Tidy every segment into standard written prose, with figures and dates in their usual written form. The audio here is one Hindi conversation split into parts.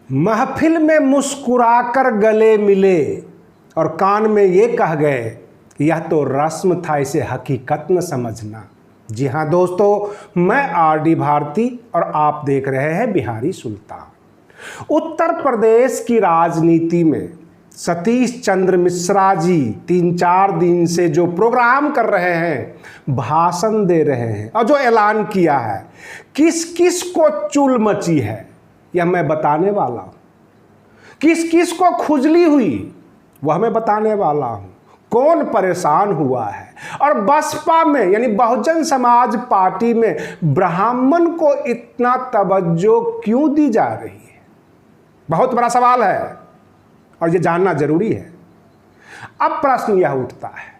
महफिल में मुस्कुराकर गले मिले और कान में ये कह गए कि यह तो रस्म था, इसे हकीकत न समझना। जी हाँ दोस्तों, मैं आरडी भारती और आप देख रहे हैं बिहारी सुल्तान। उत्तर प्रदेश की राजनीति में सतीश चंद्र मिश्रा जी 3-4 दिन से जो प्रोग्राम कर रहे हैं, भाषण दे रहे हैं और जो ऐलान किया है, किस किस को चुल मची है यह मैं बताने वाला हूं। किस किस को खुजली हुई वह मैं बताने वाला हूं। कौन परेशान हुआ है और बसपा में यानी बहुजन समाज पार्टी में ब्राह्मण को इतना तवज्जो क्यों दी जा रही है, बहुत बड़ा सवाल है और ये जानना जरूरी है। अब प्रश्न यह उठता है,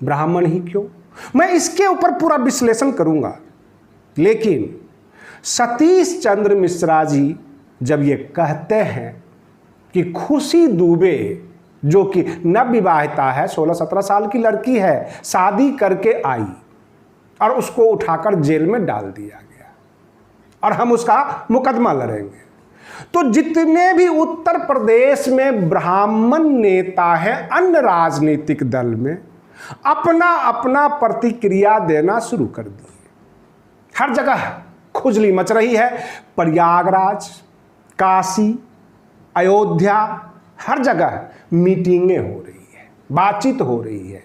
ब्राह्मण ही क्यों? मैं इसके ऊपर पूरा विश्लेषण करूंगा, लेकिन सतीश चंद्र मिश्रा जी जब ये कहते हैं कि खुशी दुबे जो कि नवविवाहिता है, 16-17 साल की लड़की है, शादी करके आई और उसको उठाकर जेल में डाल दिया गया और हम उसका मुकदमा लड़ेंगे, तो जितने भी उत्तर प्रदेश में ब्राह्मण नेता हैं अन्य राजनीतिक दल में, अपना अपना प्रतिक्रिया देना शुरू कर दिए। हर जगह खुजली मच रही है। प्रयागराज, काशी, अयोध्या, हर जगह मीटिंगें हो रही है, बातचीत हो रही है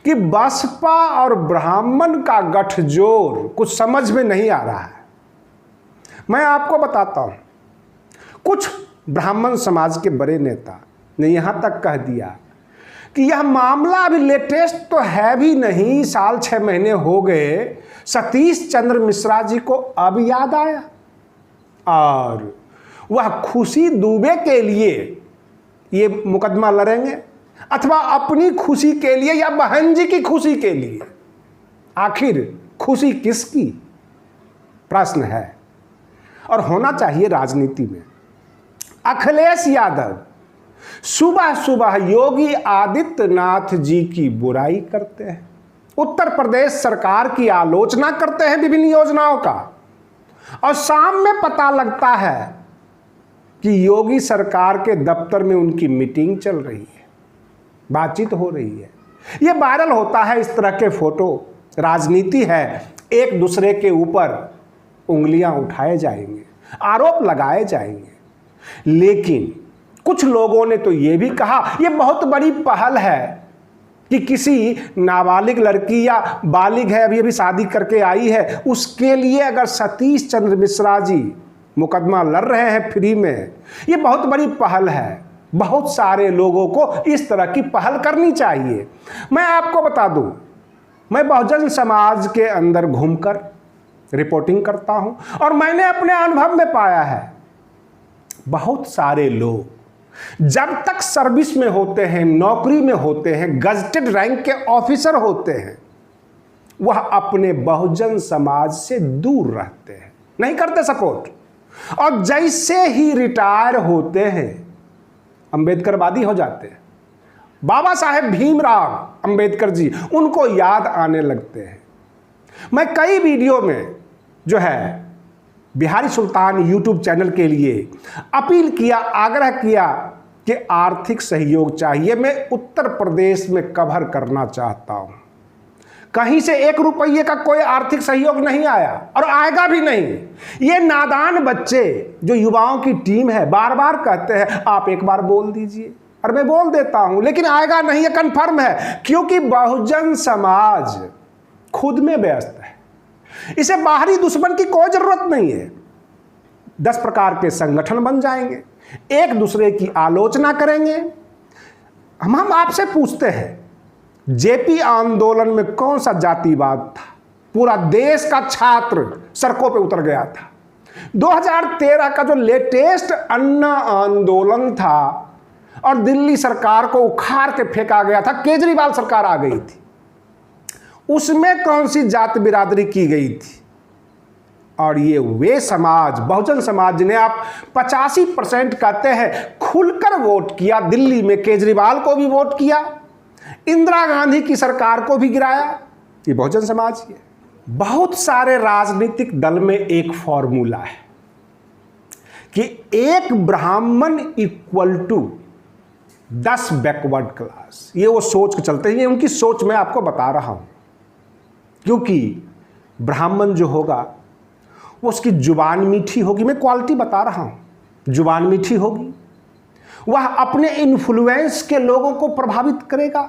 कि बसपा और ब्राह्मण का गठजोड़ कुछ समझ में नहीं आ रहा है। मैं आपको बताता हूं, कुछ ब्राह्मण समाज के बड़े नेता ने यहां तक कह दिया कि यह मामला अभी लेटेस्ट तो है भी नहीं, 6 महीने हो गए, सतीश चंद्र मिश्रा जी को अब याद आया और वह खुशी दुबे के लिए ये मुकदमा लड़ेंगे अथवा अपनी खुशी के लिए या बहन जी की खुशी के लिए। आखिर खुशी किसकी, प्रश्न है और होना चाहिए राजनीति में। अखिलेश यादव सुबह सुबह योगी आदित्यनाथ जी की बुराई करते हैं, उत्तर प्रदेश सरकार की आलोचना करते हैं विभिन्न योजनाओं का, और शाम में पता लगता है कि योगी सरकार के दफ्तर में उनकी मीटिंग चल रही है, बातचीत हो रही है। यह वायरल होता है इस तरह के फोटो। राजनीति है, एक दूसरे के ऊपर उंगलियां उठाए जाएंगे, आरोप लगाए जाएंगे, लेकिन कुछ लोगों ने तो यह भी कहा यह बहुत बड़ी पहल है कि किसी नाबालिग लड़की या बालिग है, अभी शादी करके आई है, उसके लिए अगर सतीश चंद्र मिश्रा जी मुकदमा लड़ रहे हैं फ्री में, ये बहुत बड़ी पहल है। बहुत सारे लोगों को इस तरह की पहल करनी चाहिए। मैं आपको बता दूं, मैं बहुजन समाज के अंदर घूमकर रिपोर्टिंग करता हूं और मैंने अपने अनुभव में पाया है, बहुत सारे लोग जब तक सर्विस में होते हैं, नौकरी में होते हैं, गजटेड रैंक के ऑफिसर होते हैं, वह अपने बहुजन समाज से दूर रहते हैं, नहीं करते सपोर्ट, और जैसे ही रिटायर होते हैं अंबेडकरवादी हो जाते हैं, बाबा साहेब भीमराव अंबेडकर जी उनको याद आने लगते हैं। मैं कई वीडियो में जो है बिहारी सुल्तान यूट्यूब चैनल के लिए अपील किया, आग्रह किया कि आर्थिक सहयोग चाहिए। मैं उत्तर प्रदेश में कवर करना चाहता हूं, कहीं से 1 रुपये का कोई आर्थिक सहयोग नहीं आया और आएगा भी नहीं। ये नादान बच्चे जो युवाओं की टीम है बार बार कहते हैं आप एक बार बोल दीजिए, और मैं बोल देता हूं, लेकिन आएगा नहीं, ये कन्फर्म है, क्योंकि बहुजन समाज खुद में व्यस्त है। इसे बाहरी दुश्मन की कोई जरूरत नहीं है। 10 प्रकार के संगठन बन जाएंगे, एक दूसरे की आलोचना करेंगे। हम आपसे पूछते हैं, जेपी आंदोलन में कौन सा जातिवाद था? पूरा देश का छात्र सड़कों पे उतर गया था। 2013 का जो लेटेस्ट अन्ना आंदोलन था और दिल्ली सरकार को उखाड़ के फेंका गया था, केजरीवाल सरकार आ गई थी, उसमें कौन सी जात बिरादरी की गई थी? और ये वे समाज, बहुजन समाज, जिन्हें आप 85% कहते हैं, खुलकर वोट किया। दिल्ली में केजरीवाल को भी वोट किया, इंदिरा गांधी की सरकार को भी गिराया, ये बहुजन समाज ही है। बहुत सारे राजनीतिक दल में एक फॉर्मूला है कि एक ब्राह्मण इक्वल टू 10 बैकवर्ड क्लास। ये वो सोच के चलते हैं, ये उनकी सोच मैं आपको बता रहा हूं। क्योंकि ब्राह्मण जो होगा वो उसकी जुबान मीठी होगी, मैं क्वालिटी बता रहा हूं, जुबान मीठी होगी, वह अपने इन्फ्लुएंस के लोगों को प्रभावित करेगा।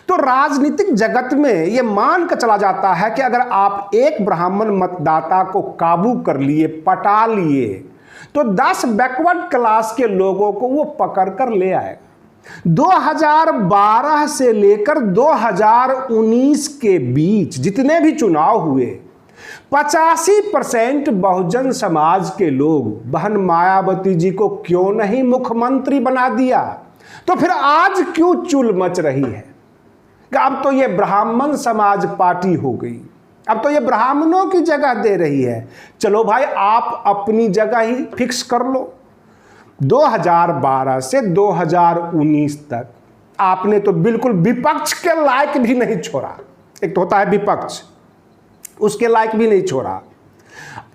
तो राजनीतिक जगत में यह मान कर चला जाता है कि अगर आप एक ब्राह्मण मतदाता को काबू कर लिए, पटा लिए, तो 10 बैकवर्ड क्लास के लोगों को वो पकड़ कर ले आएगा। 2012 से लेकर 2019 के बीच जितने भी चुनाव हुए, 85% बहुजन समाज के लोग बहन मायावती जी को क्यों नहीं मुख्यमंत्री बना दिया। तो फिर आज क्यों चुल मच रही है कि अब तो ये ब्राह्मण समाज पार्टी हो गई, अब तो ये ब्राह्मणों की जगह दे रही है। चलो भाई, आप अपनी जगह ही फिक्स कर लो। 2012 से 2019 तक आपने तो बिल्कुल विपक्ष के लायक भी नहीं छोड़ा। एक तो होता है विपक्ष, उसके लायक भी नहीं छोड़ा।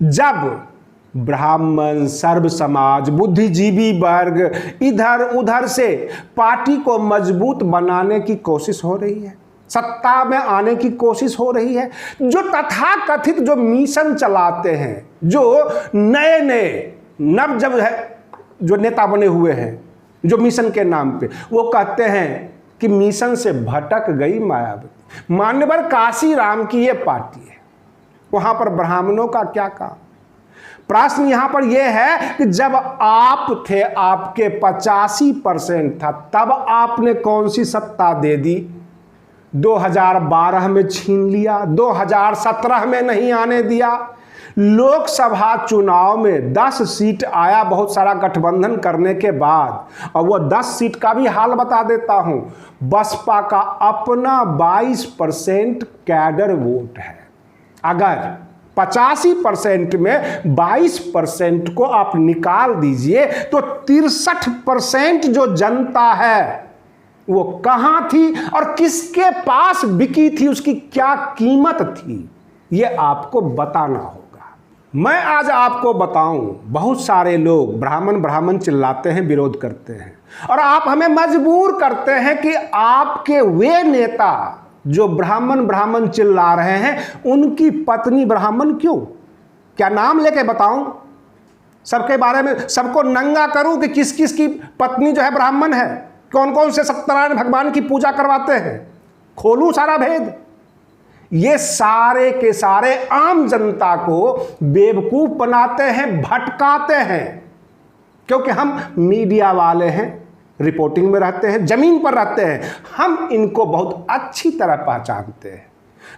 जब ब्राह्मण, सर्व समाज, बुद्धिजीवी वर्ग इधर उधर से पार्टी को मजबूत बनाने की कोशिश हो रही है, सत्ता में आने की कोशिश हो रही है, जो तथाकथित जो मिशन चलाते हैं, जो नए नए नव जब है जो नेता बने हुए हैं, जो मिशन के नाम पे वो कहते हैं कि मिशन से भटक गई मायावती। मान्यवर काशी राम की ये पार्टी है, वहां पर ब्राह्मणों का क्या काम। प्रश्न यहां पर यह है कि जब आप थे, आपके 85% था, तब आपने कौन सी सत्ता दे दी? 2012 में छीन लिया, 2017 में नहीं आने दिया। लोकसभा चुनाव में 10 सीट आया बहुत सारा गठबंधन करने के बाद, और वो 10 सीट का भी हाल बता देता हूं। बसपा का अपना 22% कैडर वोट है। अगर 85% में 22% को आप निकाल दीजिए तो 63% जो जनता है वो कहां थी और किसके पास बिकी थी, उसकी क्या कीमत थी, ये आपको बताना होगा। मैं आज आपको बताऊं, बहुत सारे लोग ब्राह्मण ब्राह्मण चिल्लाते हैं, विरोध करते हैं, और आप हमें मजबूर करते हैं कि आपके वे नेता जो ब्राह्मण ब्राह्मण चिल्ला रहे हैं उनकी पत्नी ब्राह्मण क्यों? क्या नाम लेके बताऊं? सबके बारे में सबको नंगा करूं कि किस किस की पत्नी जो है ब्राह्मण है, कौन कौन से सत्यनारायण भगवान की पूजा करवाते हैं, खोलूं सारा भेद? ये सारे के सारे आम जनता को बेवकूफ बनाते हैं, भटकाते हैं, क्योंकि हम मीडिया वाले हैं, रिपोर्टिंग में रहते हैं, जमीन पर रहते हैं, हम इनको बहुत अच्छी तरह पहचानते हैं।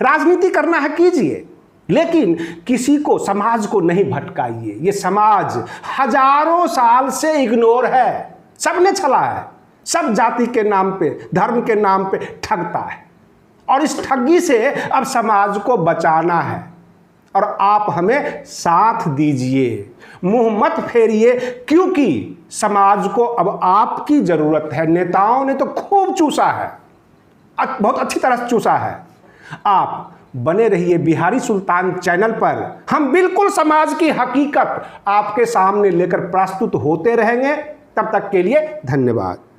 राजनीति करना है कीजिए, लेकिन किसी को, समाज को नहीं भटकाइए। ये समाज हजारों साल से इग्नोर है, सबने छला है, सब जाति के नाम पे, धर्म के नाम पे ठगता है, और इस ठगी से अब समाज को बचाना है, और आप हमें साथ दीजिए, मुंह मत फेरिए, क्योंकि समाज को अब आपकी जरूरत है। नेताओं ने तो खूब चूसा है, बहुत अच्छी तरह से चूसा है। आप बने रहिए बिहारी सुल्तान चैनल पर, हम बिल्कुल समाज की हकीकत आपके सामने लेकर प्रस्तुत होते रहेंगे। तब तक के लिए धन्यवाद।